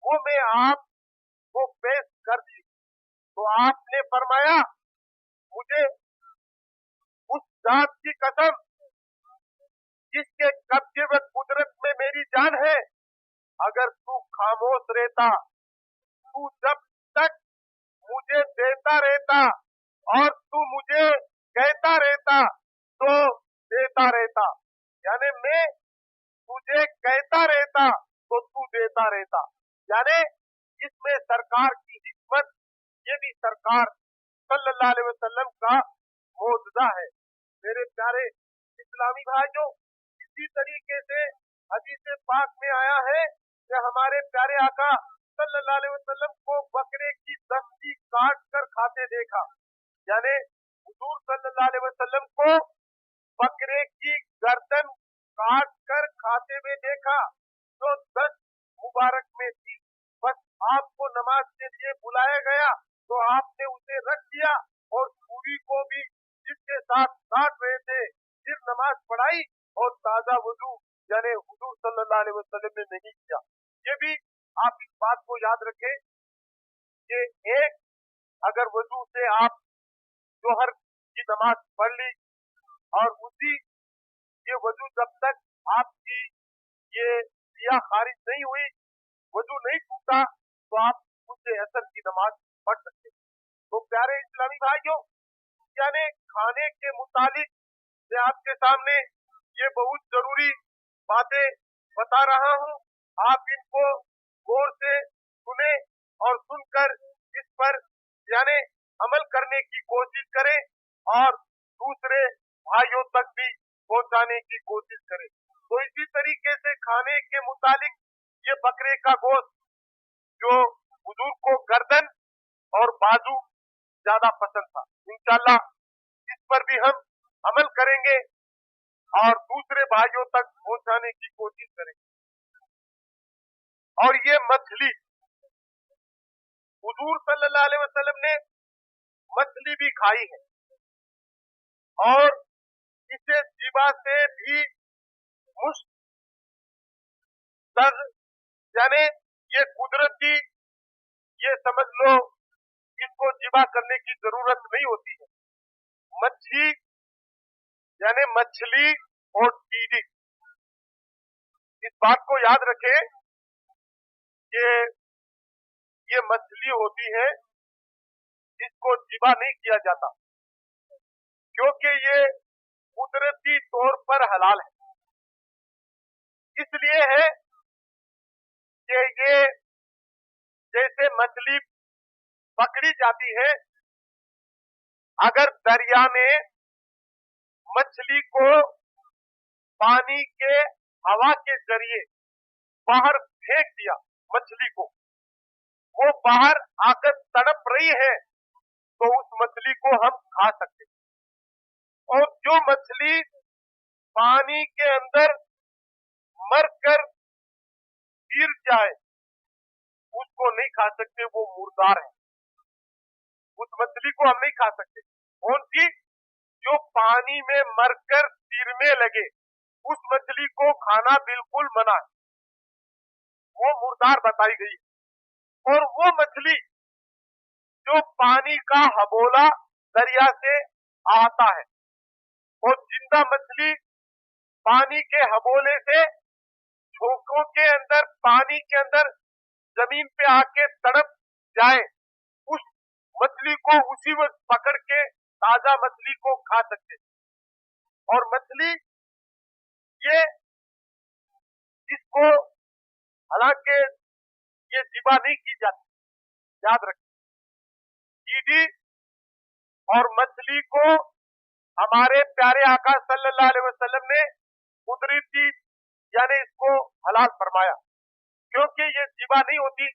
वो मैं आपको पेश कर दी। तो आपने फरमाया, मुझे उस जात की कसम जिसके कब्जे व कुदरत में मेरी जान है, अगर तू खामोश रहता, तू जब तक मुझे देता रहता और तू मुझे कहता रहता तो देता रहता, यानी मैं तुझे कहता रहता तो तू देता रहता। यानी इसमें सरकार की हिकमत, ये भी सरकार सल्लल्लाहु अलैहि वसल्लम का मौजूदा है। मेरे प्यारे इस्लामी भाइयों, इसी तरीके से हदीस पाक में आया है कि हमारे प्यारे आका सल्लल्लाहु अलैहि वसल्लम को बकरे की दस्ती काट कर खाते देखा। यानी हुजूर सल्लल्लाहु अलैहि वसल्लम को बकरे की गर्दन काट कर खाते हुए देखा, जो 10 मुबारक में थी। बस आपको नमाज के लिए बुलाया गया तो आपने उसे रख दिया और पूरी को भी जिसके साथ काट रहे थे फिर नमाज पढ़ाई और ताजा वजू यानी हुजूर सल्लल्लाहु अलैहि वसल्लम ने नहीं किया। ये भी आप इस बात को याद रखें कि एक अगर वजू से आप जोहर की नमाज पढ़ ली और उसी ये वजू जब तक आपकी ये रिया खारिज नहीं हुई, वजू नहीं टूटा, तो आप उससे असर की नमाज पढ़ सकते। तो प्यारे इस्लामी भाइयों, यानी खाने के मुतालिक मैं आपके सामने ये बहुत जरूरी बातें बता रहा हूँ। आप इनको गौर से सुने और सुनकर इस पर यानी अमल करने की कोशिश करें और दूसरे भाइयों तक भी पहुंचाने की कोशिश करें। तो इसी तरीके से खाने के मुतालिक ये बकरे का गोश्त जो हुजूर को गर्दन और बाजू ज्यादा पसंद था, इंशाअल्लाह इस पर भी हम अमल करेंगे और दूसरे भाइयों तक पहुंचाने की कोशिश करेंगे। और ये मछली, हुजूर सल्लल्लाहु अलैहि वसल्लम ने मछली भी खाई है और इसे जीवा से भी मुश्तग यानी ये कुदरती, ये समझ लो इसको जीवा करने की जरूरत नहीं होती है। मच्छी यानी मछली और टीडी, इस बात को याद रखें कि ये मछली होती है, इसको जीवा नहीं किया जाता क्योंकि ये कुदरती तौर पर हलाल है। इसलिए है कि ये जैसे मछली पकड़ी जाती है, अगर दरिया में मछली को पानी के हवा के जरिए बाहर फेंक दिया, मछली को वो बाहर आकर तड़प रही है तो उस मछली को हम खा सकते हैं। और जो मछली पानी के अंदर मरकर गिर जाए उसको नहीं खा सकते, वो मुर्दार है, उस मछली को हम नहीं खा सकते। कौन सी? जो पानी में मरकर गिरने लगे उस मछली को खाना बिल्कुल मना है, वो मुर्दार बताई गई। और वो मछली जो पानी का हबोला दरिया से आता है और जिंदा मछली पानी के हबोले से झोंकों के अंदर पानी के अंदर जमीन पे आके तड़प जाए, उस मछली को उसी वक्त पकड़ के ताजा मछली को खा सकते। और मछली ये इसको हालांकि ये ज़िबा नहीं की जाती, याद रखें। कीड़ी और मछली को हमारे प्यारे आका सल्लल्लाहु अलैहि वसल्लम ने कुदरती यानी इसको हलाल फरमाया क्योंकि ये ज़िबा नहीं होती।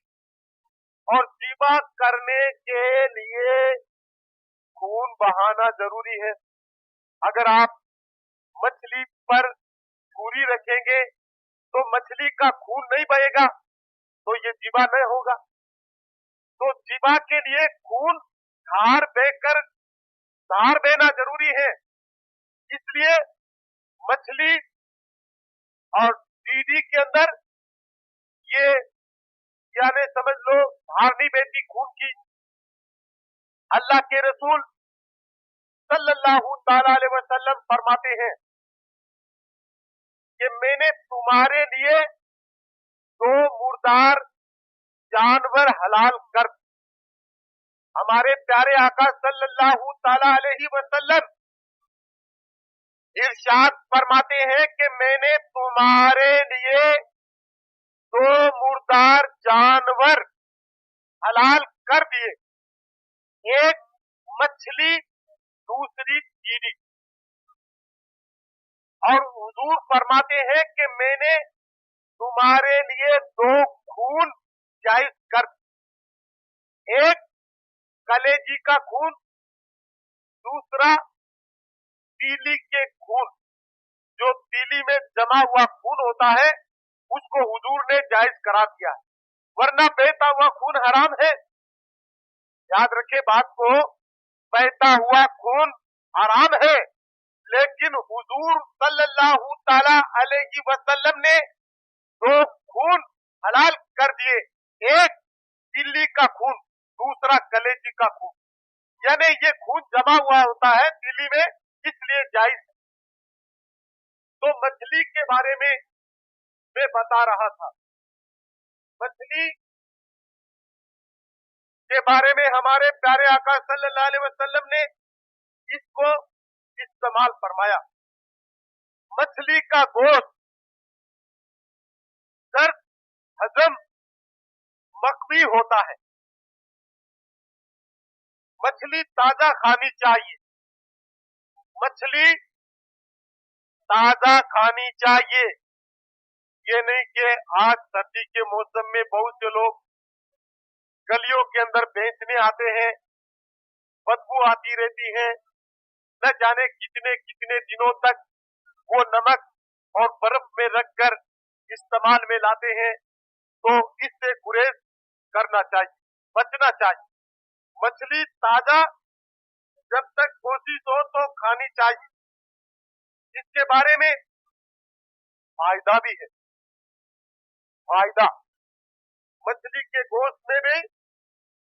और ज़िबा करने के लिए खून बहाना जरूरी है। अगर आप मछली पर छुरी रखेंगे तो मछली का खून नहीं बहेगा तो ये ज़िबा नहीं होगा। तो जीवा के लिए खून धार बहना जरूरी है। इसलिए मछली और डीडी के अंदर ये यानी समझ लो धार नहीं बहती खून की। अल्लाह के रसूल सल्लल्लाहु ताला अलैहि वसल्लम फरमाते हैं कि मैंने तुम्हारे लिए दो मुर्दार जानवर हलाल कर। हमारे प्यारे आका सल्लल्लाहु ताला अलैहि वसल्लम इरशाद फरमाते हैं कि मैंने तुम्हारे लिए दो मुर्दार जानवर हलाल कर दिए, एक मछली दूसरी चीनी। और हुजूर फरमाते हैं कि मैंने तुम्हारे लिए दो खून जायज कर, एक कलेजी का खून, दूसरा तीली के खून। जो तीली में जमा हुआ खून होता है उसको हुजूर ने जायज करा दिया है, वरना बहता हुआ खून हराम है। याद रखे बात को, बहता हुआ खून हराम है, लेकिन हुजूर सल्लल्लाहु ताला अलैहि वसल्लम ने दो खून हलाल कर दिए, एक तिल्ली का खून, दूसरा कलेजी का खून। यानी ये खून जमा हुआ होता है तिल्ली में, इसलिए जायज है। तो मछली के बारे में मैं बता रहा था। मछली के बारे में हमारे प्यारे आका सल्लल्लाहु अलैहि वसल्लम ने इसको इस्तेमाल फरमाया। मछली का गोश्त दर्द हजम मकवी होता है। मछली ताजा खानी चाहिए, मछली ताजा खानी चाहिए। ये नहीं कि आज सर्दी के मौसम में बहुत से लोग गलियों के अंदर बेचने आते हैं, बदबू आती रहती है, न जाने कितने कितने दिनों तक वो नमक और बर्फ में रखकर इस्तेमाल में लाते हैं। तो इससे गुरेज करना चाहिए, बचना चाहिए। मछली ताजा जब तक कोशिश हो तो खानी चाहिए। इसके बारे में फायदा भी है, फायदा मछली के गोश्त में भी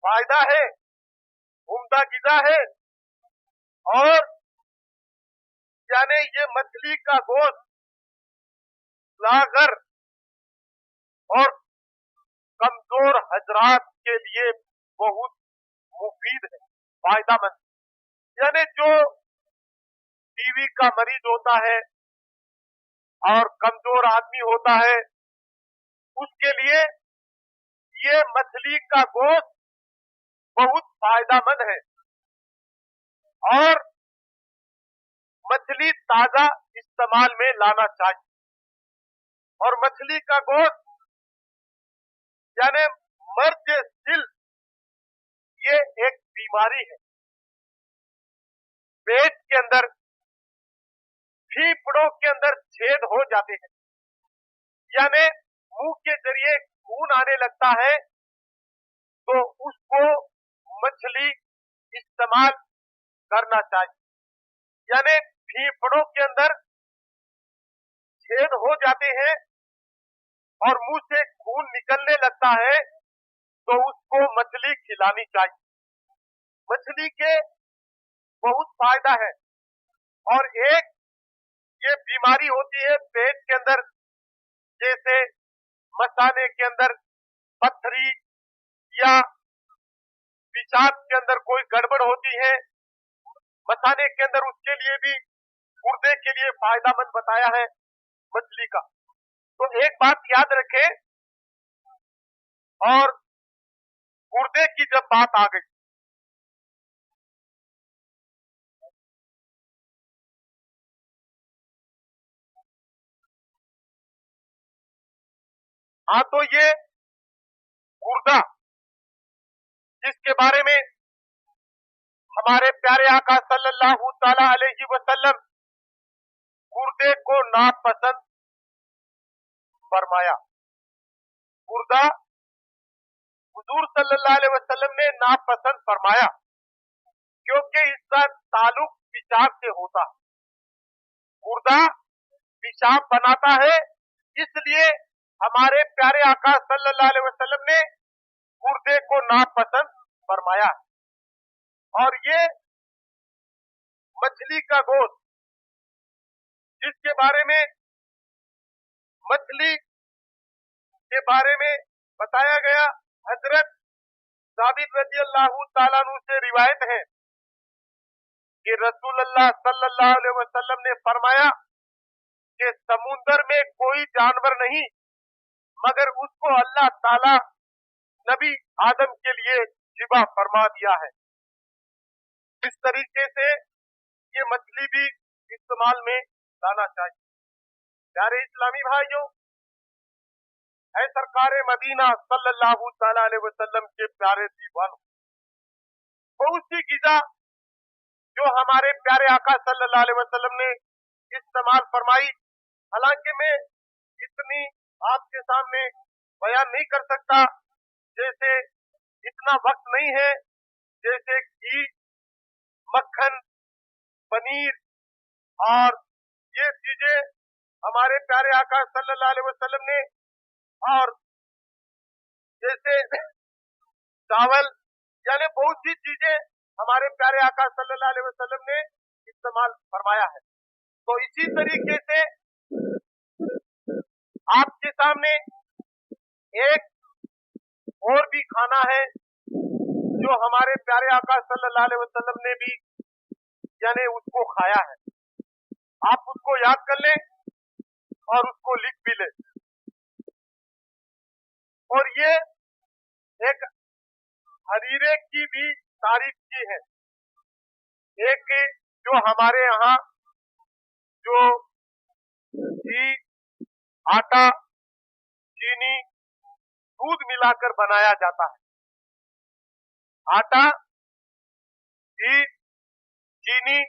फायदा है, उम्दा गिज़ा है। और यानी ये मछली का गोश्त लागर और कमजोर हजरात के लिए बहुत मुफीद है, फायदामंद। यानी जो टीवी का मरीज होता है और कमजोर आदमी होता है, उसके लिए ये मछली का गोश्त बहुत फायदामंद है। और मछली ताजा इस्तेमाल में लाना चाहिए। और मछली का गोश्त यानी मर्ज दिल, ये एक बीमारी है। पेट के अंदर फेफड़ों के अंदर छेद हो जाते हैं, यानी मुंह के जरिए खून आने लगता है, तो उसको मछली इस्तेमाल करना चाहिए। यानी फेफड़ों के अंदर छेद हो जाते हैं और मुंह से खून निकलने लगता है, तो उसको मछली खिलानी चाहिए। मछली के बहुत फायदा है। और एक ये बीमारी होती है पेट के अंदर, जैसे मसाने के अंदर पथरी या पेशाब के अंदर कोई गड़बड़ होती है मसाने के अंदर, उसके लिए भी गुर्दे के लिए फायदामंद बताया है मछली का। तो एक बात याद रखें, और गुर्दे की जब बात आ गई, हाँ, तो ये गुर्दा जिसके बारे में हमारे प्यारे आका सल्लल्लाहु ताला अलैहि वसल्लम गुर्दे को नापसंद फरमाया। गुर्दा हुजूर सल्लल्लाहु अलैहि वसल्लम ने नापसंद फरमाया, क्योंकि इसका ताल्लुक पेशाब से होता है। मुर्दा पेशाब बनाता है, इसलिए हमारे प्यारे आका सल्लल्लाहु अलैहि वसल्लम ने मुर्दे को नापसंद फरमाया। और ये मछली का गोश्त, जिसके बारे में मछली के बारे में बताया गया, हजरत साबित रजी अल्लाह ताला अन्हु से रिवायत है कि रसूलुल्लाह सल्लल्लाहु अलैहि वसल्लम ने फरमाया कि समुंदर में कोई जानवर नहीं मगर उसको अल्लाह ताला नबी आदम के लिए जिबा फरमा दिया है। इस तरीके से ये मछली भी इस्तेमाल में लाना चाहिए। प्यारे इस्लामी भाइयों, है सरकार मदीना सल्लल्लाहु ताला अलैहि वसल्लम के प्यारे दीवानों, बहुत सी ग़िज़ा जो हमारे प्यारे आका सल्लल्लाहु अलैहि वसल्लम ने इस्तेमाल फरमाई, हालांकि मैं इतनी आपके सामने बयान नहीं कर सकता, जैसे इतना वक्त नहीं है, जैसे घी, मक्खन, पनीर और ये चीजें हमारे प्यारे आका सल्लल्लाहु अलैहि वसल्लम ने, और जैसे चावल, यानी बहुत सी चीजें हमारे प्यारे आका सल्लल्लाहु अलैहि वसल्लम ने इस्तेमाल फरमाया है। तो इसी तरीके से आपके सामने एक और भी खाना है जो हमारे प्यारे आका सल्लल्लाहु अलैहि वसल्लम ने भी यानी उसको खाया है। आप उसको याद कर लें और उसको लिख भी लें। और ये एक हरीरे की भी तारीफ की है। एक जो हमारे यहाँ जो घी, आटा, चीनी, दूध मिलाकर बनाया जाता है। आटा, घी, चीनी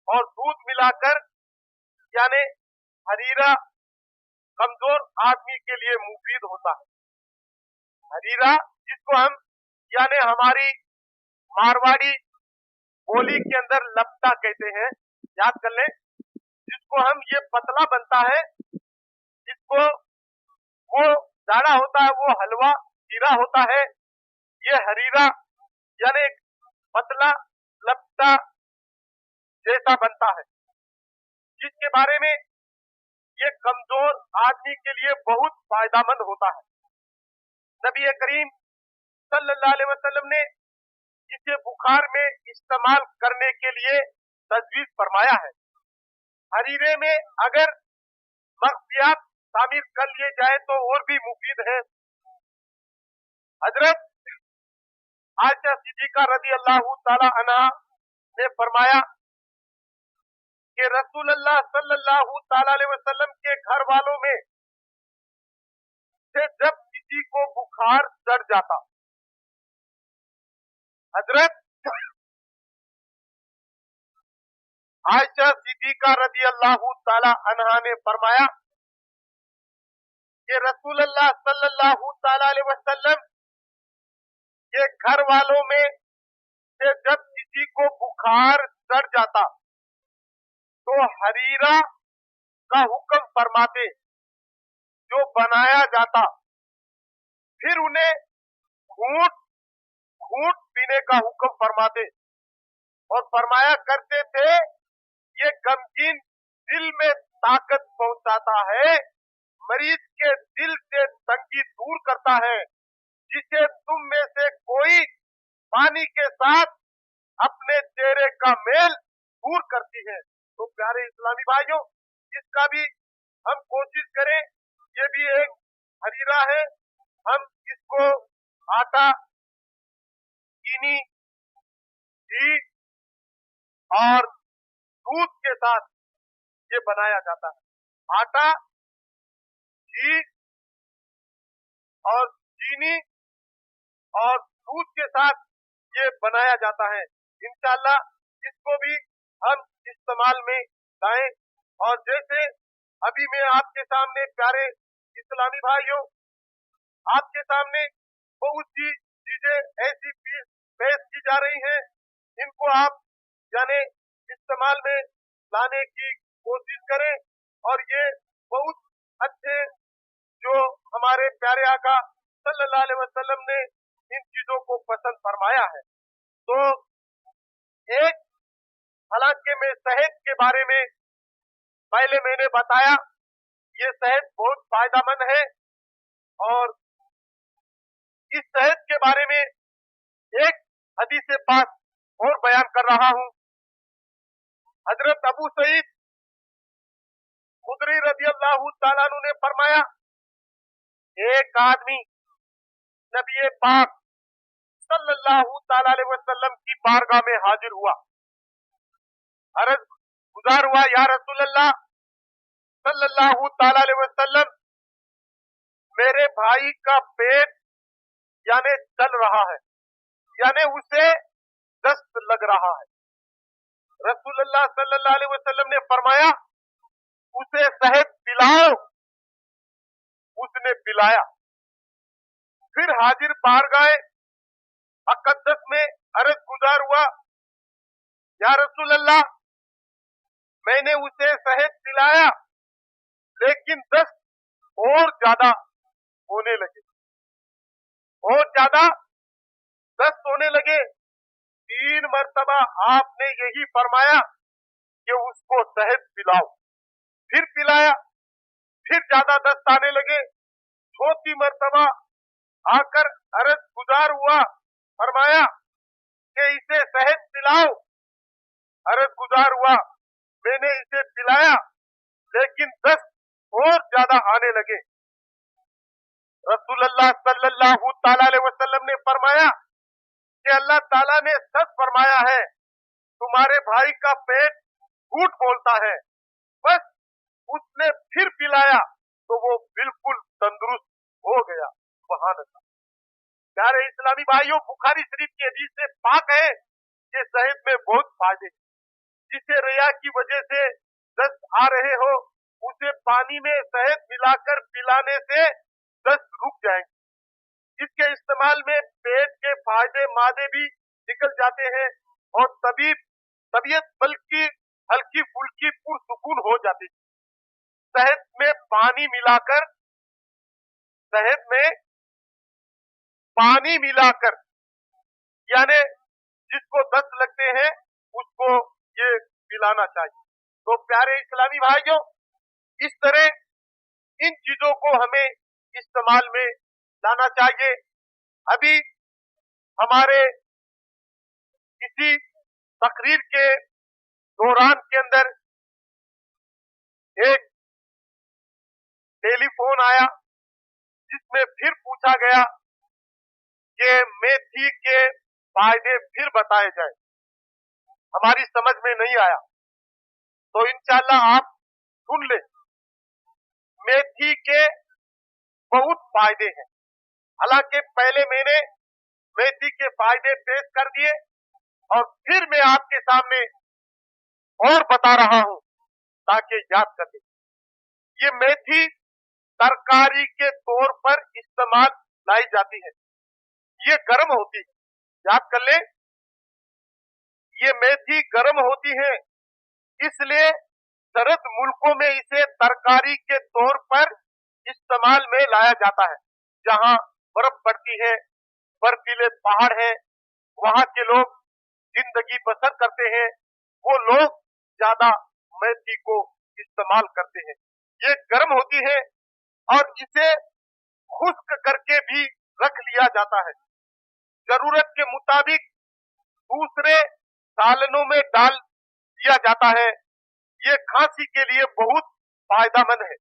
और दूध मिलाकर, यानी हरीरा कमजोर आदमी के लिए मुफीद होता है। हरीरा जिसको हम यानी हमारी मारवाड़ी बोली के अंदर लपटा कहते हैं, याद कर लें, जिसको हम ये पतला बनता है, जिसको वो दाना होता है, वो हलवा जीरा होता है, ये हरीरा यानी पतला लपटा जैसा बनता है, जिसके बारे में ये कमजोर आदमी के लिए बहुत फायदेमंद होता है। नबी करीम सल्लल्लाहु अलैहि वसल्लम ने इसे बुखार में इस्तेमाल करने के लिए तजवीज फरमाया है। हरीरे में अगर मगफियात शामिल कर लिए जाए तो और भी मुफीद है। हजरत आयशा सिद्दीका रज़ी अल्लाह ताला अन्हा ने फरमाया कि रसूलुल्लाह सल्लल्लाहु ताला अलैहि वसल्लम के घर वालों में से जब किसी को बुखार चढ़ जाता, हजरत आयशा सिद्दीका रज़ी अल्लाह ताला अन्हा ने फरमाया कि रसूलुल्लाह सल्लल्लाहु ताला अलैहि वसल्लम के घर वालों में से जब किसी को बुखार चढ़ जाता तो हरीरा का हुक्म फरमाते जो बनाया जाता, फिर उन्हें घूंट घूंट पीने का हुक्म फरमाते और फरमाया करते थे, ये गमगीन दिल में ताकत पहुंचाता है, मरीज के दिल से तंगी दूर करता है, जिसे तुम में से कोई पानी के साथ अपने चेहरे का मेल दूर करती है। तो प्यारे इस्लामी भाइयों, इसका भी हम कोशिश करें, ये भी एक हरीरा है, हम इसको आटा, चीनी, घी और दूध के साथ ये बनाया जाता है। आटा, घी और चीनी और दूध के साथ ये बनाया जाता है। इंशाअल्लाह इसको भी हम इस्तेमाल में लाएं। और जैसे अभी मैं आपके सामने प्यारे इस्लामी भाइयों, आपके सामने बहुत सी चीजें ऐसी पेश की जा रही हैं, इनको आप यानी इस्तेमाल में लाने की कोशिश करें। और ये बहुत अच्छे जो हमारे प्यारे आका सल्लल्लाहु अलैहि वसल्लम ने इन चीजों को पसंद फरमाया है। तो एक, हालांकि मैं शहद के बारे में पहले मैंने बताया, ये शहद बहुत फायदेमंद है। और इस शहद के बारे में एक हदीस पाक और बयान कर रहा हूं। हजरत अबू सईद खुदरी रज़ियल्लाहु ताला अन्हु ने फरमाया, एक आदमी नबी पाक सल्लल्लाहु ताला अलैहि वसल्लम की बारगाह में हाजिर हुआ, अर्ज गुजार हुआ, या रसूल अल्लाह सल्लल्लाहु ताला अलैहि वसल्लम, मेरे भाई का पेट यानी चल रहा है, यानी उसे दस्त लग रहा है। रसूलुल्लाह सल्लल्लाहु अलैहि वसल्लम ने फरमाया, उसे शहद पिलाओ। उसने पिलाया। फिर हाजिर बारगाह अक़दस में अर्ज गुजार हुआ, या रसूल अल्लाह, मैंने उसे शहद पिलाया लेकिन दस्त और ज्यादा होने लगे, और ज्यादा दस्त होने लगे। 3 मरतबा आपने यही फरमाया कि उसको शहद पिलाओ। फिर पिलाया, फिर ज्यादा दस्त आने लगे। 4थी मरतबा आकर अर्ज गुजार हुआ, फरमाया कि इसे शहद पिलाओ। अर्ज गुजार हुआ, मैंने इसे पिलाया लेकिन दस्त और ज्यादा आने लगे। रसूलुल्लाह सल्लल्लाहु ताला अलैहि वसल्लम ने फरमाया कि अल्लाह ताला ने सच फरमाया है, तुम्हारे भाई का पेट झूठ बोलता है। बस उसने फिर पिलाया तो वो बिल्कुल तंदुरुस्त हो गया। सुभान अल्लाह। प्यारे इस्लामी भाइयों, बुखारी शरीफ की हदीस से पाक है कि शहद में बहुत फायदे हैं। जिसे रिया की वजह से दस्त आ रहे हो, उसे पानी में शहद मिलाकर पिलाने से दस्त रुक जाएंगे। इसके इस्तेमाल में पेट के फायदे मादे भी निकल जाते हैं और तबीयत बल्कि हल्की फुल्की पुरसुकून हो जाती है। शहद में पानी मिलाकर यानी जिसको दस्त लगते हैं उसको ये पिलाना चाहिए। तो प्यारे इस्लामी भाइयों, इस तरह इन चीजों को हमें इस्तेमाल में लाना चाहिए। अभी हमारे इसी तकरीर के दौरान के अंदर एक टेलीफोन आया जिसमें फिर पूछा गया कि मेथी के फायदे फिर बताए जाए। हमारी समझ में नहीं आया, तो इंशाअल्लाह आप सुन लें। मेथी के बहुत फायदे हैं। हालांकि पहले मैंने मेथी के फायदे पेश कर दिए और फिर मैं आपके सामने और बता रहा हूं ताकि याद कर लें। ये मेथी तरकारी के तौर पर इस्तेमाल लाई जाती है। ये गर्म होती है, याद कर लें, ये मेथी गर्म होती है, इसलिए सर्द मुल्कों में इसे तरकारी के तौर पर इस्तेमाल में लाया जाता है। जहां बर्फ पड़ती है, बर्फीले पहाड़ है, वहां के लोग जिंदगी बसर करते हैं, वो लोग ज्यादा मेथी को इस्तेमाल करते हैं। ये गर्म होती है और इसे खुश्क करके भी रख लिया जाता है। जरूरत के मुताबिक दूसरे सालनों में डाल दिया जाता है। ये खांसी के लिए बहुत फायदेमंद है।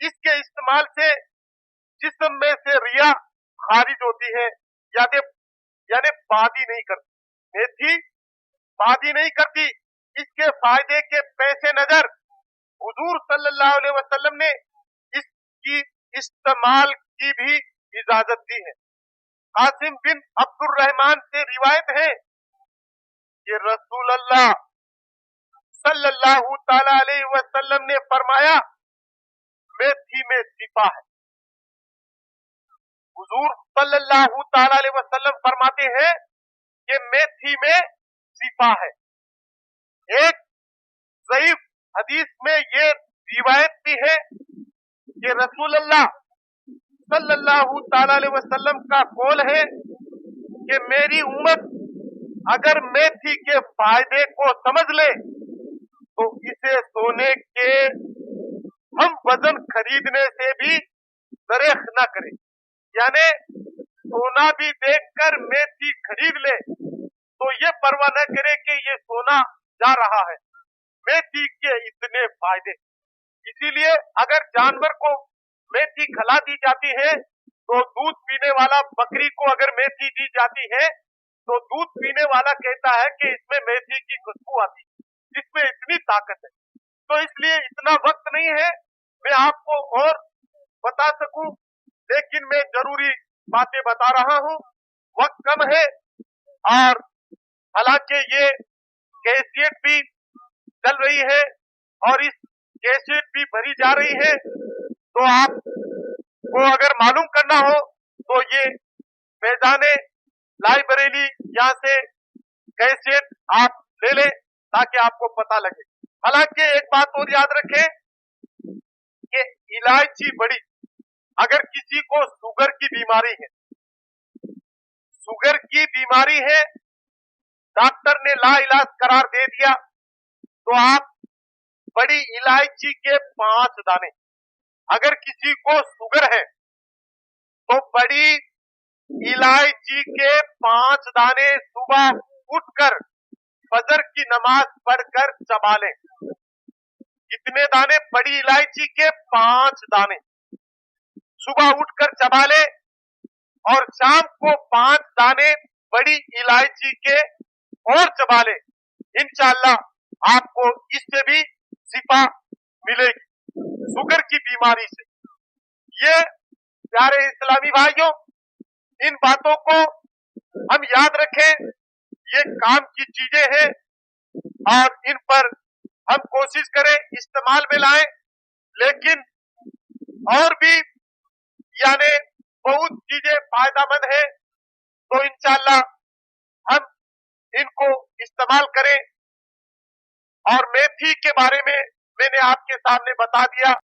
इसके इस्तेमाल से जिस्म में से रिया खारिज होती है, यानी बादी नहीं करती। मेथी बादी नहीं करती। इसके फायदे के पैसे नजर हुजूर सल्लल्लाहु अलैहि वसल्लम ने इसकी इस्तेमाल की भी इजाजत दी है। कासिम बिन अब्दुर्रहमान से रिवायत है कि रसूल अल्लाह सल्लल्लाहु ताला अलैहि वसल्लम ने फरमाया, मेथी में शिफा है। हुजूर सल्लल्लाहु ताला अलैहि वसल्लम फरमाते हैं कि मेथी में शिफा है। एक ज़ईफ हदीस में ये रिवायत भी है कि रसूलुल्लाह सल्लल्लाहु ताला अलैहि वसल्लम का कौल है कि मेरी उम्मत अगर मेथी के फायदे को समझ ले तो इसे सोने के हम वजन खरीदने से भी दरेख न करे, यानी सोना भी देखकर मेथी खरीद ले तो ये परवाह न करे कि ये सोना जा रहा है। मेथी के इतने फायदे, इसीलिए अगर जानवर को मेथी खिला दी जाती है तो दूध पीने वाला बकरी को अगर मेथी दी जाती है तो दूध पीने वाला कहता है कि इसमें मेथी की खुशबू आती है, इसमें इतनी ताकत है। तो इसलिए इतना वक्त नहीं है मैं आपको और बता सकूं, लेकिन मैं जरूरी बातें बता रहा हूं, वक्त कम है। और हालांकि ये कैसेट भी चल रही है और इस कैसेट भी भरी जा रही है, तो आपको अगर मालूम करना हो तो ये फैजाने लाइब्रेरी यहाँ से कैसेट आप ले लें ताकि आपको पता लगे। हालांकि एक बात और याद रखें कि इलायची बड़ी, अगर किसी को शुगर की बीमारी है, शुगर की बीमारी है, डॉक्टर ने लाइलाज करार दे दिया, तो आप बड़ी इलायची के 5 दाने, अगर किसी को शुगर है तो बड़ी इलायची के 5 दाने सुबह उठकर फजर की नमाज पढ़कर चबा लें। कितने दाने? बड़ी इलायची के 5 दाने सुबह उठकर चबा लें और शाम को 5 दाने बड़ी इलायची के और चबा लें। इंशाअल्लाह आपको इससे भी शिफा मिलेगी शुगर की बीमारी से। ये प्यारे इस्लामी भाइयों, इन बातों को हम याद रखें, ये काम की चीजें हैं और इन पर हम कोशिश करें इस्तेमाल में लाएं, लेकिन और भी यानी बहुत चीजें फायदेमंद है, तो इंशाअल्लाह हम इनको इस्तेमाल करें। और मेथी के बारे में मैंने आपके सामने बता दिया।